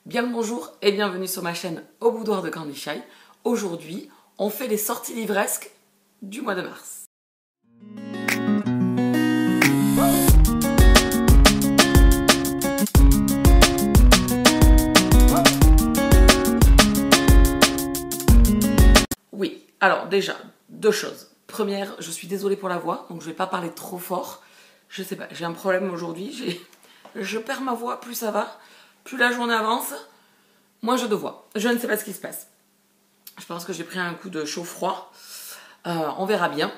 Bien le bonjour et bienvenue sur ma chaîne Au Boudoir de Candy Shy. Aujourd'hui, on fait les sorties livresques du mois de mars. Oui, alors déjà, deux choses. Première, je suis désolée pour la voix, donc je vais pas parler trop fort. Je sais pas, j'ai un problème aujourd'hui, je perds ma voix, plus ça va, plus la journée avance, moins je de voix. Je ne sais pas ce qui se passe. Je pense que j'ai pris un coup de chaud-froid. On verra bien.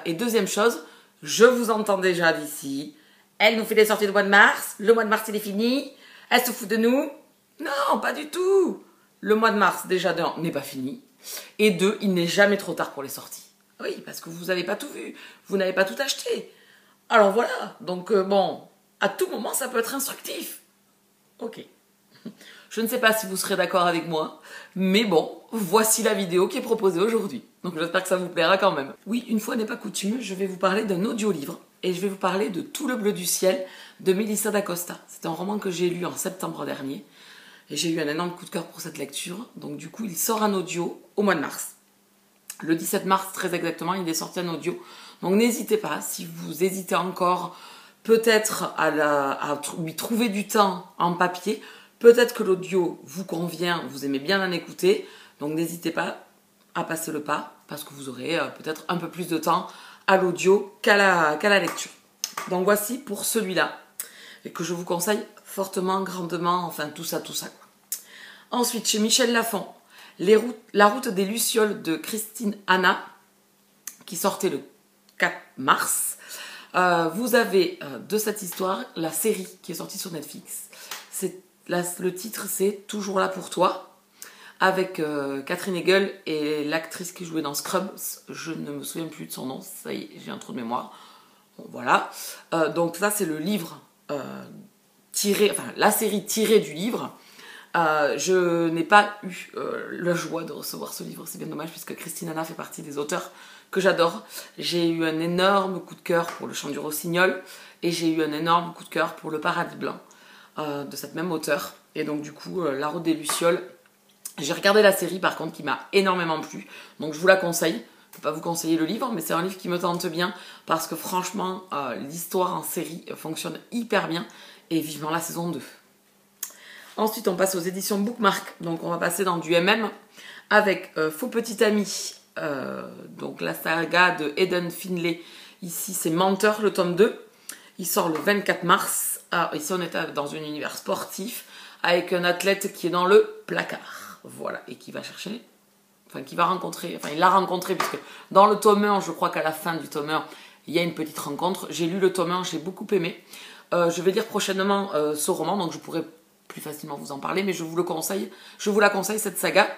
Et deuxième chose, je vous entends déjà d'ici. Elle nous fait des sorties de mois de mars. Le mois de mars, il est fini. Elle se fout de nous. Non, pas du tout. Le mois de mars, déjà d'un, n'est pas fini. Et deux, il n'est jamais trop tard pour les sorties. Oui, parce que vous n'avez pas tout vu. Vous n'avez pas tout acheté. Alors voilà. Donc bon, à tout moment, ça peut être instructif. Ok. Je ne sais pas si vous serez d'accord avec moi, mais bon, voici la vidéo qui est proposée aujourd'hui. Donc j'espère que ça vous plaira quand même. Oui, une fois n'est pas coutume, je vais vous parler d'un audio-livre et je vais vous parler de Tout le bleu du ciel de Melissa d'Acosta. C'est un roman que j'ai lu en septembre dernier et j'ai eu un énorme coup de cœur pour cette lecture. Donc du coup, il sort en audio au mois de mars. Le 17 mars, très exactement, il est sorti en audio. Donc n'hésitez pas, si vous hésitez encore peut-être à lui trouver du temps en papier, peut-être que l'audio vous convient, vous aimez bien en écouter, donc n'hésitez pas à passer le pas, parce que vous aurez peut-être un peu plus de temps à l'audio qu'à la lecture. Donc voici pour celui-là, et que je vous conseille fortement, grandement, enfin tout ça. Ensuite, chez Michel Lafon, La route des Lucioles de Christine Hanna, qui sortait le 4 mars. Vous avez de cette histoire la série qui est sortie sur Netflix. Le titre, c'est Toujours là pour toi, avec Catherine Hegel et l'actrice qui jouait dans Scrubs. Je ne me souviens plus de son nom, ça y est, j'ai un trou de mémoire. Bon, voilà. Donc ça, c'est le livre la série tirée du livre. Je n'ai pas eu la joie de recevoir ce livre, c'est bien dommage, puisque Christine Hanna fait partie des auteurs que j'adore. J'ai eu un énorme coup de cœur pour Le Chant du Rossignol et j'ai eu un énorme coup de cœur pour Le Paradis blanc de cette même auteure. Et donc du coup, La route des Lucioles, j'ai regardé la série par contre qui m'a énormément plu, donc je vous la conseille. Je ne peux pas vous conseiller le livre, mais c'est un livre qui me tente bien parce que franchement, l'histoire en série fonctionne hyper bien et vivement la saison 2. Ensuite, on passe aux éditions Bookmark, donc on va passer dans du MM avec Faux Petit Ami, donc la saga de Aidan Finlay. Ici, c'est Menteur, le tome 2. Il sort le 24 mars. Alors, ici, on est dans un univers sportif avec un athlète qui est dans le placard. Voilà, et qui va chercher, il l'a rencontré, puisque dans le tome 1, je crois qu'à la fin du tome 1, il y a une petite rencontre. J'ai lu le tome 1, j'ai beaucoup aimé. Je vais lire prochainement ce roman, donc je pourrai plus facilement vous en parler, mais je vous la conseille, cette saga,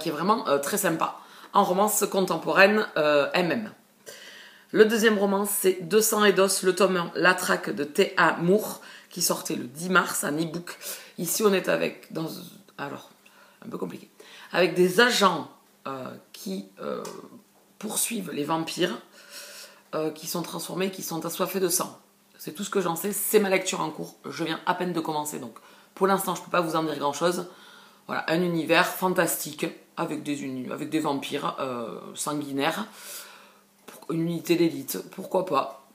qui est vraiment très sympa, en romance contemporaine MM. Le deuxième roman, c'est De sang et d'os, le tome 1, La traque de T.A. Moore, qui sortait le 10 mars en e-book. Ici, on est un peu compliqué, avec des agents qui poursuivent les vampires, qui sont transformés, qui sont assoiffés de sang. C'est tout ce que j'en sais, c'est ma lecture en cours. Je viens à peine de commencer, donc pour l'instant, je ne peux pas vous en dire grand-chose. Voilà, un univers fantastique avec des vampires sanguinaires. Une unité d'élite, pourquoi pas.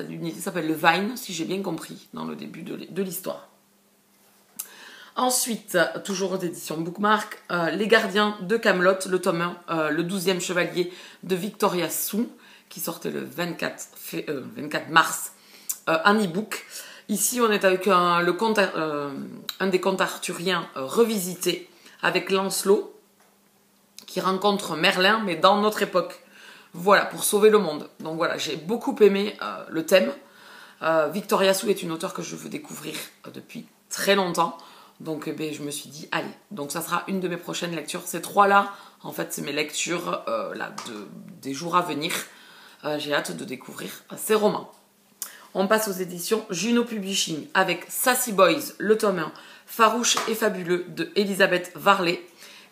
L'unité s'appelle le Vine, si j'ai bien compris, dans le début de l'histoire. Ensuite, toujours aux éditions Bookmark, Les Gardiens de Camelot, le tome 1, le 12e chevalier de Victoria Sue, qui sortait le 24 mars en e-book. Ici, on est avec un des contes arthuriens revisités, avec Lancelot, qui rencontre Merlin, mais dans notre époque. Voilà, pour sauver le monde. Donc voilà, j'ai beaucoup aimé le thème. Victoria Sue est une auteure que je veux découvrir depuis très longtemps. Donc je me suis dit, allez, donc ça sera une de mes prochaines lectures. Ces trois-là, en fait, c'est mes lectures des jours à venir. J'ai hâte de découvrir ces romans. On passe aux éditions Juno Publishing avec Sassy Boys, le tome 1, Farouche et fabuleux de Elisabeth Varley,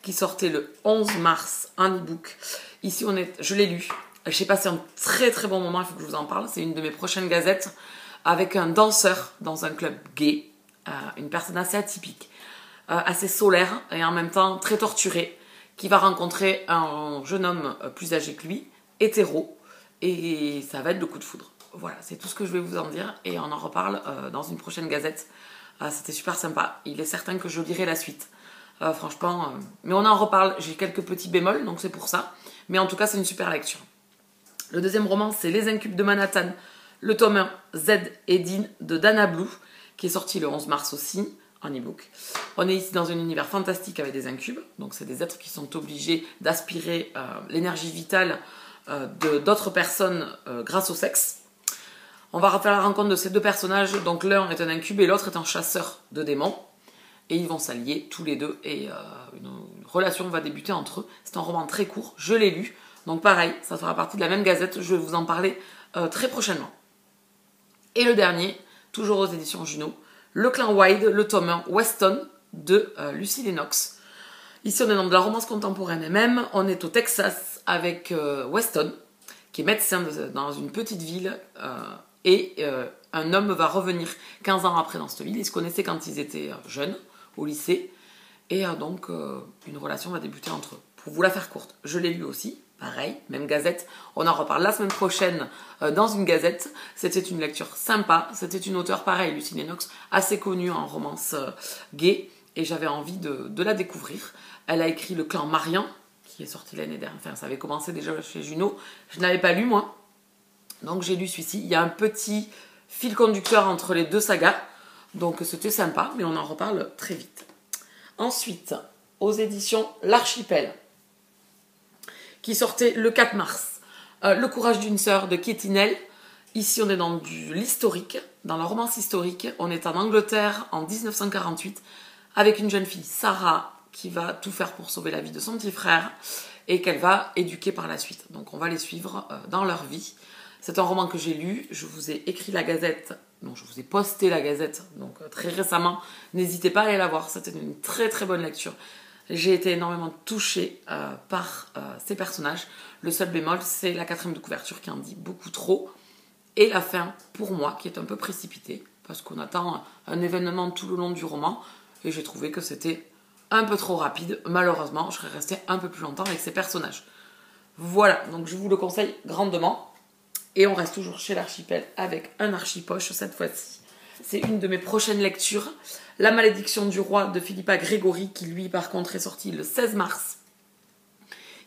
qui sortait le 11 mars en e-book. Ici, je l'ai lu. J'ai passé un très très bon moment, il faut que je vous en parle. C'est une de mes prochaines gazettes avec un danseur dans un club gay. une personne assez atypique, assez solaire et en même temps très torturée, qui va rencontrer un jeune homme plus âgé que lui, hétéro, et ça va être le coup de foudre. Voilà, c'est tout ce que je vais vous en dire et on en reparle dans une prochaine gazette. C'était super sympa. Il est certain que je lirai la suite. Franchement, mais on en reparle. J'ai quelques petits bémols, donc c'est pour ça. Mais en tout cas, c'est une super lecture. Le deuxième roman, c'est Les Incubes de Manhattan, le tome 1, Z et Dean de Dana Blue, qui est sorti le 11 mars aussi, en e-book. On est ici dans un univers fantastique avec des incubes. Donc, c'est des êtres qui sont obligés d'aspirer l'énergie vitale d'autres personnes grâce au sexe. On va faire la rencontre de ces deux personnages. Donc l'un est un incube et l'autre est un chasseur de démons. Et ils vont s'allier tous les deux et une relation va débuter entre eux. C'est un roman très court, je l'ai lu. Donc pareil, ça fera partie de la même gazette. Je vais vous en parler très prochainement. Et le dernier, toujours aux éditions Juno, Le Clan Wide, le tome 1, Weston de Lucy Lennox. Ici on est dans de la romance contemporaine et même. On est au Texas avec Weston, qui est médecin dans une petite ville. Un homme va revenir 15 ans après dans cette ville. Ils se connaissaient quand ils étaient jeunes, au lycée. Et donc, une relation va débuter entre eux. Pour vous la faire courte, je l'ai lu aussi. Pareil, même gazette. On en reparle la semaine prochaine dans une gazette. C'était une lecture sympa. C'était une auteure, pareil, Lucy Lennox, assez connue en romance gay. Et j'avais envie de la découvrir. Elle a écrit Le Clan Marian, qui est sorti l'année dernière. Enfin, ça avait commencé déjà chez Juno. Je n'avais pas lu, moi. Donc j'ai lu celui-ci. Il y a un petit fil conducteur entre les deux sagas. Donc c'était sympa, mais on en reparle très vite. Ensuite, aux éditions L'Archipel, qui sortait le 4 mars. Le courage d'une sœur de Katie Nell. Ici, on est dans l'historique, dans la romance historique. On est en Angleterre en 1948, avec une jeune fille, Sarah, qui va tout faire pour sauver la vie de son petit frère et qu'elle va éduquer par la suite. Donc on va les suivre dans leur vie. C'est un roman que j'ai lu, je vous ai écrit la gazette, non, je vous ai posté la gazette, donc très récemment. N'hésitez pas à aller la voir, c'était une très très bonne lecture. J'ai été énormément touchée par ces personnages. Le seul bémol, c'est la 4e de couverture qui en dit beaucoup trop. Et la fin, pour moi, qui est un peu précipitée, parce qu'on attend un événement tout le long du roman, et j'ai trouvé que c'était un peu trop rapide. Malheureusement, je serais restée un peu plus longtemps avec ces personnages. Voilà, donc je vous le conseille grandement. Et on reste toujours chez l'Archipel avec un archipoche cette fois-ci. C'est une de mes prochaines lectures. La malédiction du roi de Philippa Gregory, qui lui par contre est sorti le 16 mars.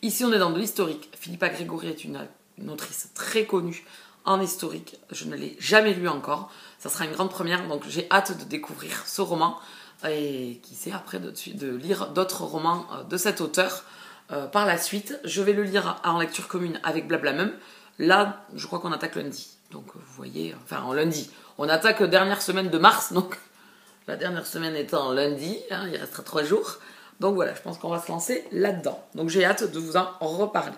Ici on est dans de l'historique. Philippa Gregory est une autrice très connue en historique. Je ne l'ai jamais lu encore. Ça sera une grande première, donc j'ai hâte de découvrir ce roman. Et qui sait après de lire d'autres romans de cet auteur par la suite. Je vais le lire en lecture commune avec Blablamum. Là, je crois qu'on attaque lundi. Donc, vous voyez, enfin, en lundi. On attaque dernière semaine de mars, donc la dernière semaine étant lundi, hein, il restera 3 jours. Donc voilà, je pense qu'on va se lancer là-dedans. Donc j'ai hâte de vous en reparler.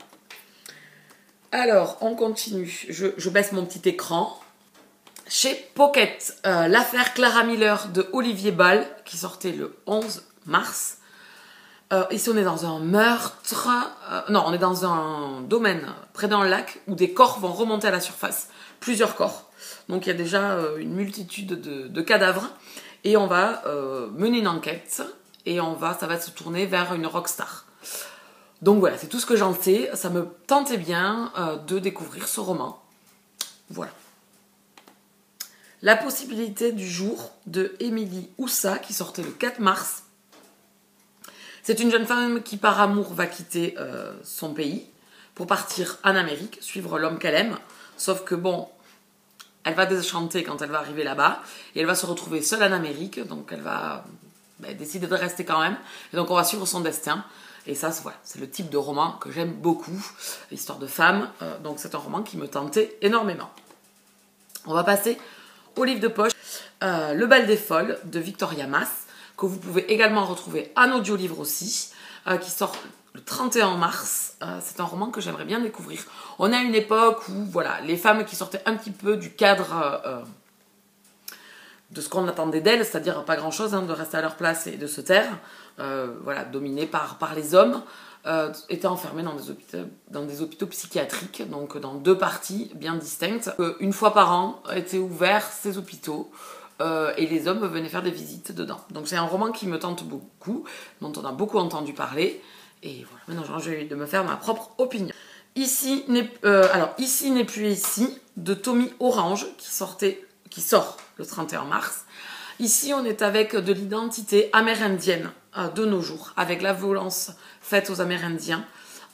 Alors, on continue. Je baisse mon petit écran. Chez Pocket, l'affaire Clara Miller de Olivier Ball, qui sortait le 11 mars. Ici, on est dans un meurtre. Non, on est dans un domaine près d'un lac où des corps vont remonter à la surface. Plusieurs corps. Donc, il y a déjà une multitude de cadavres. Et on va mener une enquête. Et ça va se tourner vers une rockstar. Donc voilà, c'est tout ce que j'en sais. Ça me tentait bien de découvrir ce roman. Voilà. La possibilité du jour de Émilie Oussa, qui sortait le 4 mars. C'est une jeune femme qui, par amour, va quitter son pays pour partir en Amérique, suivre l'homme qu'elle aime. Sauf que, bon, elle va déchanter quand elle va arriver là-bas. Et elle va se retrouver seule en Amérique. Donc, elle va décider de rester quand même. Et donc, on va suivre son destin. Et ça, voilà, c'est le type de roman que j'aime beaucoup. L'histoire de femme. Donc, c'est un roman qui me tentait énormément. On va passer au livre de poche. Le bal des folles de Victoria Mass, que vous pouvez également retrouver en audio-livre aussi, qui sort le 31 mars. C'est un roman que j'aimerais bien découvrir. On a une époque où voilà, les femmes qui sortaient un petit peu du cadre de ce qu'on attendait d'elles, c'est-à-dire pas grand-chose, de rester à leur place et de se taire, voilà, dominées par les hommes, étaient enfermées dans des hôpitaux psychiatriques, donc dans 2 parties bien distinctes. Une fois par an étaient ouverts ces hôpitaux et les hommes venaient faire des visites dedans. Donc c'est un roman qui me tente beaucoup, dont on a beaucoup entendu parler, et voilà, maintenant j'ai envie de me faire ma propre opinion. Ici n'est plus ici, de Tommy Orange, qui sort le 31 mars. Ici, on est avec de l'identité amérindienne de nos jours, avec la violence faite aux Amérindiens.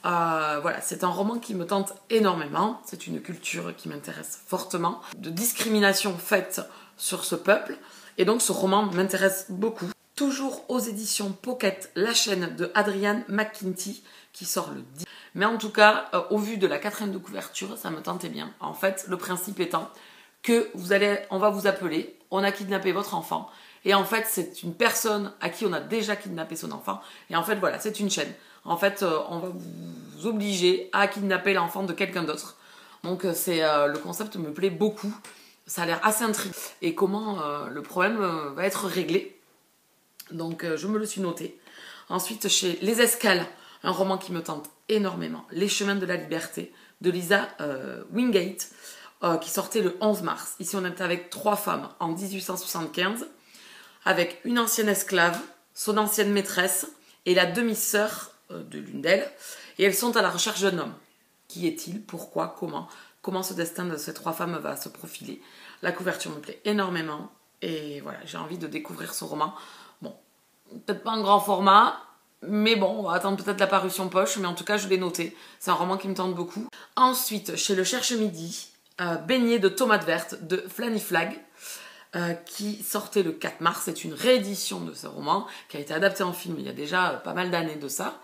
Voilà, c'est un roman qui me tente énormément. C'est une culture qui m'intéresse fortement, de discrimination faite sur ce peuple. Et donc, ce roman m'intéresse beaucoup. Toujours aux éditions Pocket, la chaîne de Adrienne McKinty, qui sort le 10. Mais en tout cas, au vu de la 4e de couverture, ça me tentait bien. En fait, le principe étant que on va vous appeler, on a kidnappé votre enfant, et en fait, c'est une personne à qui on a déjà kidnappé son enfant, et en fait, voilà, c'est une chaîne. En fait, on va vous obliger à kidnapper l'enfant de quelqu'un d'autre. Donc, le concept me plaît beaucoup. Ça a l'air assez intriguant. Et comment le problème va être réglé. Donc, je me le suis noté. Ensuite, chez Les Escales, un roman qui me tente énormément, Les Chemins de la Liberté, de Lisa Wingate, qui sortait le 11 mars. Ici, on est avec 3 femmes en 1875, avec une ancienne esclave, son ancienne maîtresse et la demi-sœur de l'une d'elles. Et elles sont à la recherche d'un homme. Qui est-il? Pourquoi? Comment ce destin de ces 3 femmes va se profiler? La couverture me plaît énormément. Et voilà, j'ai envie de découvrir ce roman. Bon, peut-être pas un grand format, mais bon, on va attendre peut-être la parution poche. Mais en tout cas, je l'ai noté. C'est un roman qui me tente beaucoup. Ensuite, chez Le Cherche Midi, Beignet de tomates vertes de Flanny Flag, qui sortait le 4 mars. C'est une réédition de ce roman qui a été adapté en film il y a déjà pas mal d'années de ça.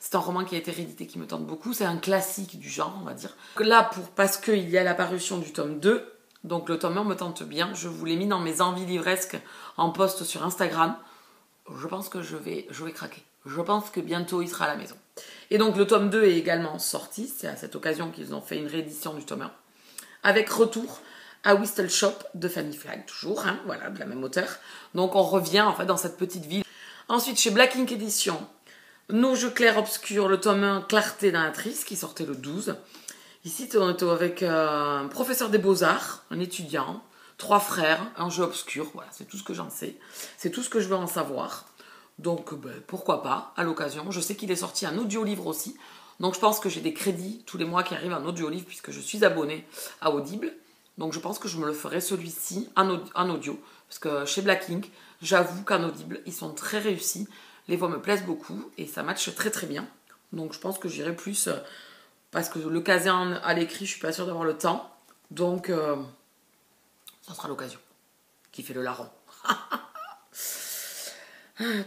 C'est un roman qui a été réédité qui me tente beaucoup. C'est un classique du genre, on va dire. Là, parce qu'il y a la parution du tome 2, donc le tome 1 me tente bien. Je vous l'ai mis dans mes envies livresques en post sur Instagram. Je pense que je vais craquer. Je pense que bientôt il sera à la maison. Et donc le tome 2 est également sorti. C'est à cette occasion qu'ils ont fait une réédition du tome 1. Avec retour à Whistle Shop de Fanny Flagg, toujours, hein, voilà, de la même auteure. Donc on revient en fait dans cette petite ville. Ensuite, chez Black Ink Edition, Nos jeux clairs-obscurs, le tome 1, Clarté Damnatrice, qui sortait le 12. Ici, on est avec un professeur des beaux-arts, un étudiant, 3 frères, un jeu obscur, voilà, c'est tout ce que j'en sais. C'est tout ce que je veux en savoir. Donc, pourquoi pas, à l'occasion. Je sais qu'il est sorti un audio-livre aussi. Donc je pense que j'ai des crédits tous les mois qui arrivent en audio-livre puisque je suis abonnée à Audible. Donc je pense que je me le ferai celui-ci en audio. Parce que chez Black Ink, j'avoue qu'en Audible, ils sont très réussis. Les voix me plaisent beaucoup et ça matche très très bien. Donc je pense que j'irai plus parce que le caser à l'écrit, je suis pas sûre d'avoir le temps. Donc ça sera l'occasion. Qui fait le larron.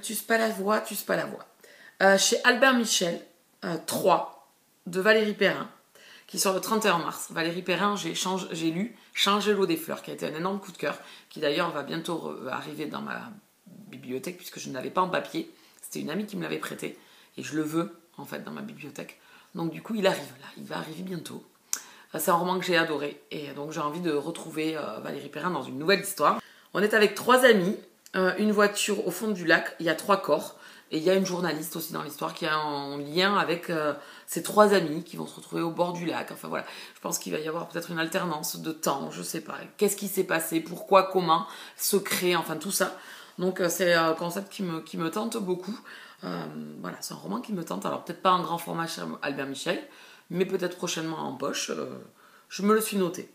Tues pas la voix, tues pas la voix. Chez Albert Michel, 3 de Valérie Perrin, qui sort le 31 mars. Valérie Perrin, j'ai lu Changer l'eau des fleurs, qui a été un énorme coup de cœur, qui d'ailleurs va bientôt arriver dans ma bibliothèque, puisque je ne l'avais pas en papier. C'était une amie qui me l'avait prêté, et je le veux, en fait, dans ma bibliothèque. Donc du coup, il arrive, là, il va arriver bientôt. C'est un roman que j'ai adoré, et donc j'ai envie de retrouver Valérie Perrin dans une nouvelle histoire. On est avec 3 amis, une voiture au fond du lac, il y a 3 corps, et il y a une journaliste aussi dans l'histoire qui a un lien avec ces 3 amis qui vont se retrouver au bord du lac. Enfin voilà, je pense qu'il va y avoir peut-être une alternance de temps, je sais pas. Qu'est-ce qui s'est passé, pourquoi, comment, secret, enfin tout ça. Donc c'est un concept qui me tente beaucoup. Voilà, c'est un roman qui me tente. Alors peut-être pas en grand format chez Albert Michel, mais peut-être prochainement en poche. Je me le suis noté.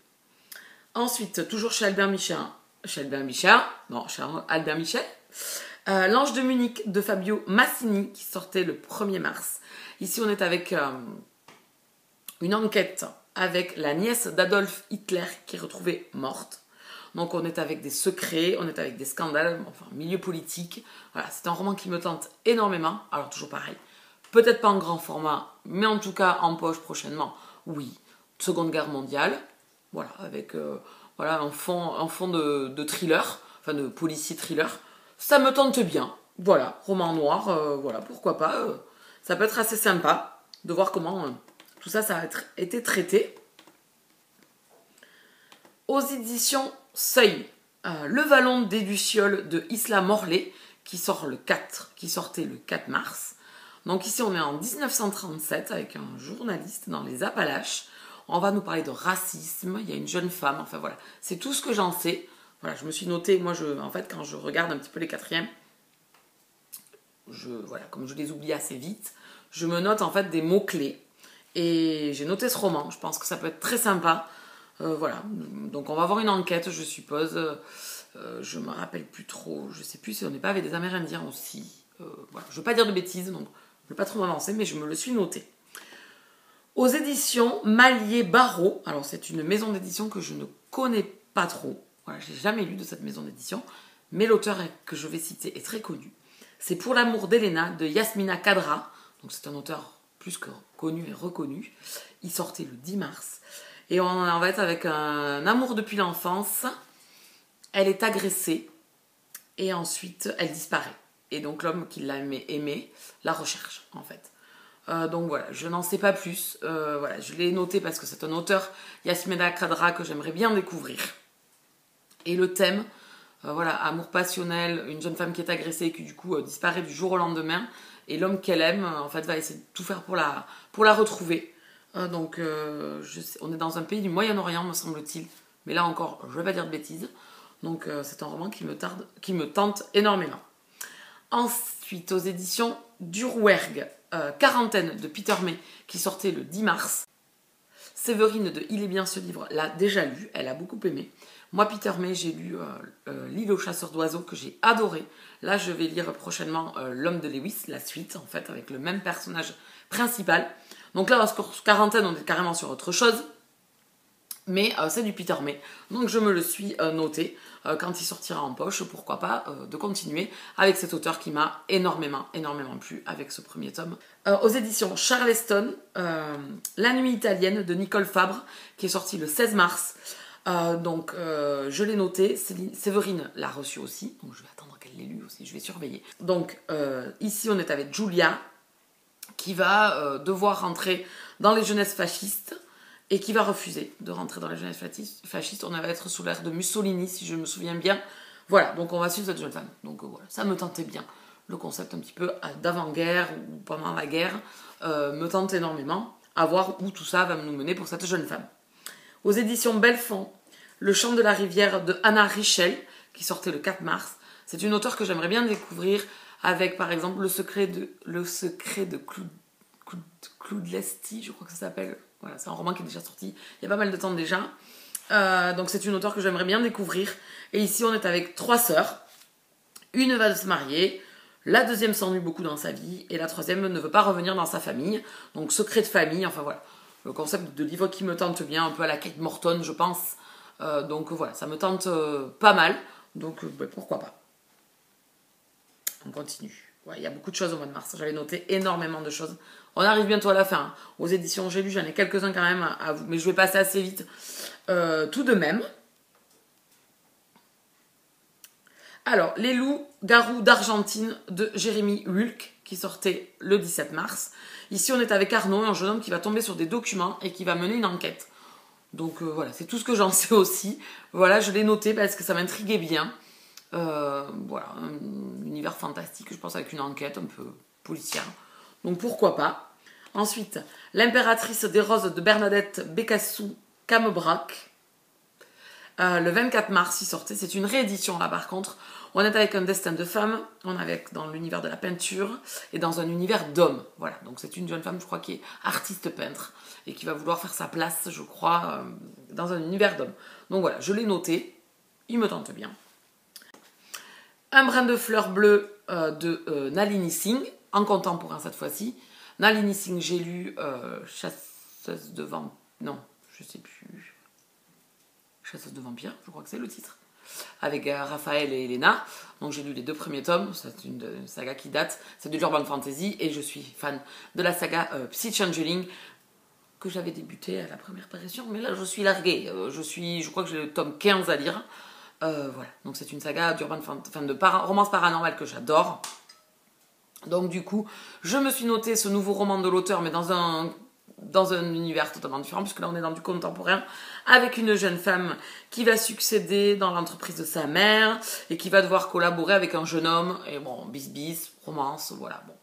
Ensuite, toujours chez Albert Michel. Chez Albert Michel. L'Ange de Munich de Fabio Massini qui sortait le 1er mars. Ici on est avec une enquête avec la nièce d'Adolf Hitler qui est retrouvée morte. Donc on est avec des secrets, on est avec des scandales, enfin milieu politique. Voilà, c'est un roman qui me tente énormément. Alors toujours pareil, peut-être pas en grand format, mais en tout cas en poche prochainement. Oui, Seconde Guerre mondiale. Voilà, avec un fond de thriller, enfin de policier thriller. Ça me tente bien. Voilà, roman noir, voilà, pourquoi pas. Ça peut être assez sympa de voir comment tout ça a été traité. Aux éditions Seuil, Le Vallon des Lucioles de Isla Morley, qui sortait le 4 mars. Donc ici, on est en 1937 avec un journaliste dans les Appalaches. On va nous parler de racisme, il y a une jeune femme, enfin voilà. C'est tout ce que j'en sais. Voilà, je me suis noté, moi, en fait, quand je regarde un petit peu les quatrièmes, voilà, comme je les oublie assez vite, je me note en fait des mots-clés. Et j'ai noté ce roman, je pense que ça peut être très sympa. Voilà, donc on va avoir une enquête, je suppose. Je me rappelle plus trop, je sais plus si on n'est pas avec des Amérindiens aussi. Voilà. Je ne veux pas dire de bêtises, donc je ne vais pas trop m'avancer, mais je me le suis noté. Aux éditions Mallier-Barreau, alors c'est une maison d'édition que je ne connais pas trop. Voilà, je n'ai jamais lu de cette maison d'édition, mais l'auteur que je vais citer est très connu. C'est Pour l'amour d'Elena de Yasmina Khadra, donc c'est un auteur plus que connu et reconnu. Il sortait le 10 mars. Et on va être avec un amour depuis l'enfance. Elle est agressée et ensuite elle disparaît. Et donc l'homme qui l'a aimée la recherche en fait. Donc voilà, je n'en sais pas plus. Voilà, je l'ai noté parce que c'est un auteur, Yasmina Khadra, que j'aimerais bien découvrir. Et le thème, voilà, amour passionnel, une jeune femme qui est agressée et qui du coup disparaît du jour au lendemain. Et l'homme qu'elle aime, en fait, va essayer de tout faire pour la retrouver. Donc, on est dans un pays du Moyen-Orient, me semble-t-il. Mais là encore, je ne vais pas dire de bêtises. Donc, c'est un roman qui me tente énormément. Ensuite, aux éditions d'Urwerg, Quarantaine de Peter May, qui sortait le 10 mars. Séverine de Il est bien ce livre l'a déjà lu, elle a beaucoup aimé. Moi, Peter May, j'ai lu L'île aux chasseurs d'oiseaux, que j'ai adoré. Là, je vais lire prochainement L'homme de Lewis, la suite, en fait, avec le même personnage principal. Donc là, en quarantaine, on est carrément sur autre chose. Mais c'est du Peter May. Donc je me le suis noté. Quand il sortira en poche, pourquoi pas de continuer avec cet auteur qui m'a énormément plu avec ce premier tome. Aux éditions Charleston, La nuit italienne de Nicole Fabre, qui est sorti le 16 mars. Donc je l'ai noté. Séverine l'a reçu aussi. Donc je vais attendre qu'elle l'ait lu aussi. Je vais surveiller. Donc ici, on est avec Julia, qui va devoir rentrer dans les jeunesses fascistes. Et qui va refuser de rentrer dans la jeunesse fasciste. On va être sous l'ère de Mussolini, si je me souviens bien. Voilà, donc on va suivre cette jeune femme. Donc voilà, ça me tentait bien. Le concept un petit peu d'avant-guerre ou pendant la guerre me tente énormément. À voir où tout ça va nous mener pour cette jeune femme. Aux éditions Belfond, Le chant de la rivière de Anna Richel, qui sortait le 4 mars. C'est une auteure que j'aimerais bien découvrir avec, par exemple, Le secret de Claude Lesty, je crois que ça s'appelle. Voilà, c'est un roman qui est déjà sorti il y a pas mal de temps déjà. Donc c'est une auteure que j'aimerais bien découvrir. Et ici, on est avec 3 sœurs. Une va se marier, la deuxième s'ennuie beaucoup dans sa vie, et la troisième ne veut pas revenir dans sa famille. Donc secret de famille, enfin voilà. Le concept de livre qui me tente bien, un peu à la Kate Morton, je pense. Donc voilà, ça me tente pas mal. Donc pourquoi pas. On continue. Ouais, il y a beaucoup de choses au mois de mars. J'avais noté énormément de choses. On arrive bientôt à la fin. Hein. Aux éditions J'ai lu, j'en ai quelques-uns quand même à vous, mais je vais passer assez vite tout de même. Alors, Les loups-garous d'Argentine de Jérémy Hulk, qui sortait le 17 mars. Ici, on est avec Arnaud, un jeune homme qui va tomber sur des documents et qui va mener une enquête. Donc voilà, c'est tout ce que j'en sais aussi. Voilà, je l'ai noté parce que ça m'intriguait bien. Voilà, un univers fantastique, je pense, avec une enquête un peu policière. Donc pourquoi pas. Ensuite, L'impératrice des roses de Bernadette Bécassou-Camebrac. Le 24 mars, il sortait. C'est une réédition là par contre. On est avec un destin de femme, on est avec dans l'univers de la peinture et dans un univers d'hommes. Voilà, donc c'est une jeune femme, je crois, qui est artiste peintre et qui va vouloir faire sa place, je crois, dans un univers d'hommes. Donc voilà, je l'ai noté, il me tente bien. Un brin de fleurs bleues de Nalini Singh, en contemporain cette fois-ci. Nalini Singh, j'ai lu Chasseuse de vampires. Non, je sais plus. Chasseuse de vampires, je crois que c'est le titre. Avec Raphaël et Elena. Donc j'ai lu les 2 premiers tomes. C'est une saga qui date. C'est de l'urban fantasy. Et je suis fan de la saga Psy Changeling, que j'avais débuté à la première parution. Mais là, je suis larguée. Je crois que j'ai le tome 15 à lire. Voilà, donc c'est une saga d'urban romance paranormale que j'adore. Donc du coup, je me suis noté ce nouveau roman de l'auteur, mais dans un univers totalement différent, puisque là on est dans du contemporain, avec une jeune femme qui va succéder dans l'entreprise de sa mère, et qui va devoir collaborer avec un jeune homme, et bon, bis, romance, voilà, bon.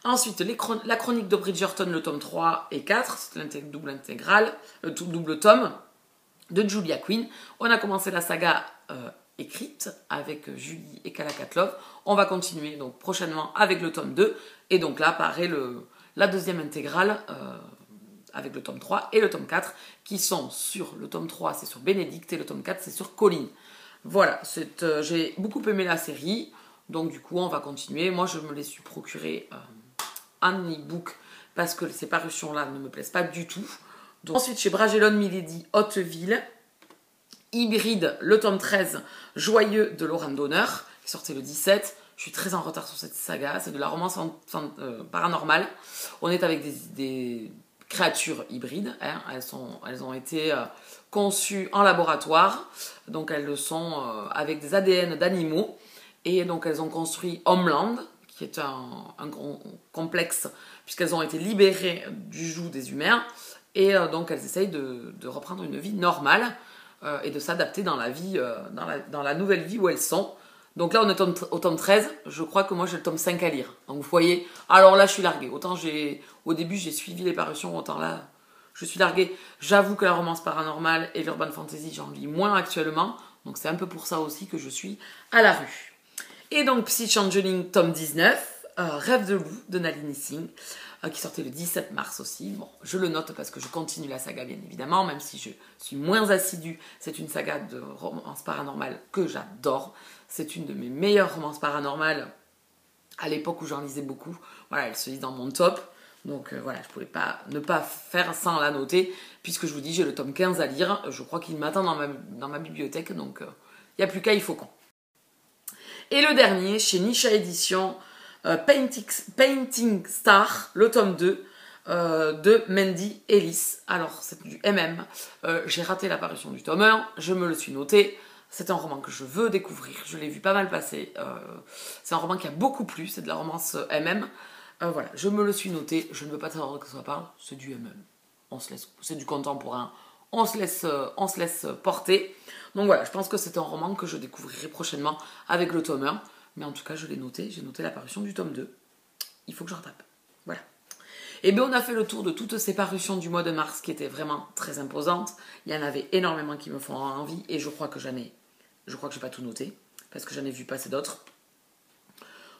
Ensuite, la chronique de Bridgerton, le tome 3 et 4, c'est double tome, de Julia Quinn. On a commencé la saga écrite avec Julie et Kalakatlov. On va continuer donc prochainement avec le tome 2. Et donc là apparaît la deuxième intégrale avec le tome 3 et le tome 4 qui sont sur le tome 3, c'est sur Bénédicte et le tome 4, c'est sur Colline. Voilà, j'ai beaucoup aimé la série. Donc du coup, on va continuer. Moi, je me les suis procuré en e-book parce que ces parutions-là ne me plaisent pas du tout. Donc, ensuite, chez Bragelonne Milady Hauteville, Hybride, le tome 13, Joyeux de Laurent Donner, qui sortait le 17. Je suis très en retard sur cette saga. C'est de la romance paranormale. On est avec des créatures hybrides. Hein. Elles ont été conçues en laboratoire. Donc, elles le sont avec des ADN d'animaux. Et donc, elles ont construit Homeland, qui est un grand complexe, puisqu'elles ont été libérées du joug des humains. Et donc, elles essayent de reprendre une vie normale et de s'adapter dans la vie, dans la nouvelle vie où elles sont. Donc là, on est au tome 13. Je crois que moi, j'ai le tome 5 à lire. Donc, vous voyez, alors là, je suis larguée. Autant au début, j'ai suivi les parutions, autant là, je suis larguée. J'avoue que la romance paranormale et l'urban fantasy, j'en lis moins actuellement. Donc, c'est un peu pour ça aussi que je suis à la rue. Et donc, Psy Changeling, tome 19, Rêve de loup, de Nalini Singh, qui sortait le 17 mars aussi. Bon, je le note parce que je continue la saga, bien évidemment, même si je suis moins assidue. C'est une saga de romance paranormale que j'adore. C'est une de mes meilleures romances paranormales à l'époque où j'en lisais beaucoup. Voilà, elle se lit dans mon top. Donc voilà, je ne pouvais pas ne pas faire sans la noter, puisque je vous dis, j'ai le tome 15 à lire. Je crois qu'il m'attend dans ma bibliothèque, donc il n'y a plus qu'à, il faut qu'on. Et le dernier, chez Nisha Édition, Painting Star, le tome 2, de Mandy Ellis. Alors, c'est du MM. J'ai raté l'apparition du tome 1, je me le suis noté. C'est un roman que je veux découvrir, je l'ai vu pas mal passer. C'est un roman qui a beaucoup plu, c'est de la romance MM. Voilà, je me le suis noté, je ne veux pas savoir de quoi ça parle, c'est du MM. C'est du contemporain, on se laisse porter. Donc voilà, je pense que c'est un roman que je découvrirai prochainement avec le tome 1. Mais en tout cas, je l'ai noté, j'ai noté l'apparition du tome 2. Il faut que je rattrape. Voilà. Et bien, on a fait le tour de toutes ces parutions du mois de mars qui étaient vraiment très imposantes. Il y en avait énormément qui me font envie et je crois que j'ai pas tout noté parce que j'en ai vu passer d'autres.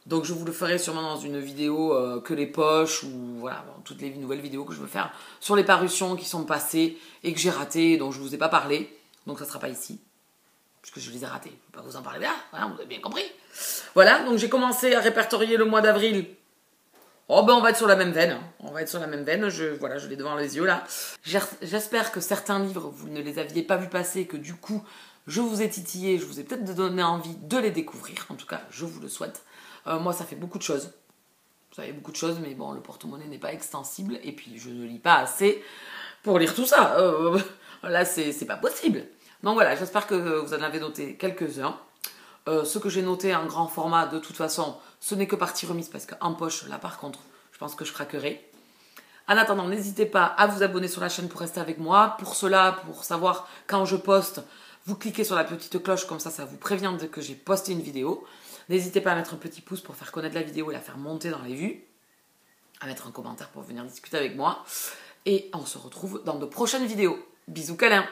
Donc je vous le ferai sûrement dans une vidéo que les poches ou voilà, bon, toutes les nouvelles vidéos que je veux faire sur les parutions qui sont passées et que j'ai ratées, dont je ne vous ai pas parlé. Donc ça ne sera pas ici, puisque je les ai ratées. Je ne vais pas vous en parler là, voilà, vous avez bien compris. Voilà, donc j'ai commencé à répertorier le mois d'avril. Oh ben on va être sur la même veine. On va être sur la même veine, je l'ai devant les yeux là. J'espère que certains livres, vous ne les aviez pas vus passer, que du coup, je vous ai titillé, je vous ai peut-être donné envie de les découvrir. En tout cas, je vous le souhaite. Moi, ça fait beaucoup de choses. Ça fait beaucoup de choses, mais bon, le porte-monnaie n'est pas extensible. Et puis, je ne lis pas assez pour lire tout ça. Là, c'est pas possible. Donc voilà, j'espère que vous en avez noté quelques-uns. Ce que j'ai noté en grand format, de toute façon, ce n'est que partie remise, parce qu'en poche, là, par contre, je pense que je craquerai. En attendant, n'hésitez pas à vous abonner sur la chaîne pour rester avec moi. Pour cela, pour savoir quand je poste, vous cliquez sur la petite cloche, comme ça, ça vous prévient dès que j'ai posté une vidéo. N'hésitez pas à mettre un petit pouce pour faire connaître la vidéo et la faire monter dans les vues. À mettre un commentaire pour venir discuter avec moi. Et on se retrouve dans de prochaines vidéos. Bisous câlins.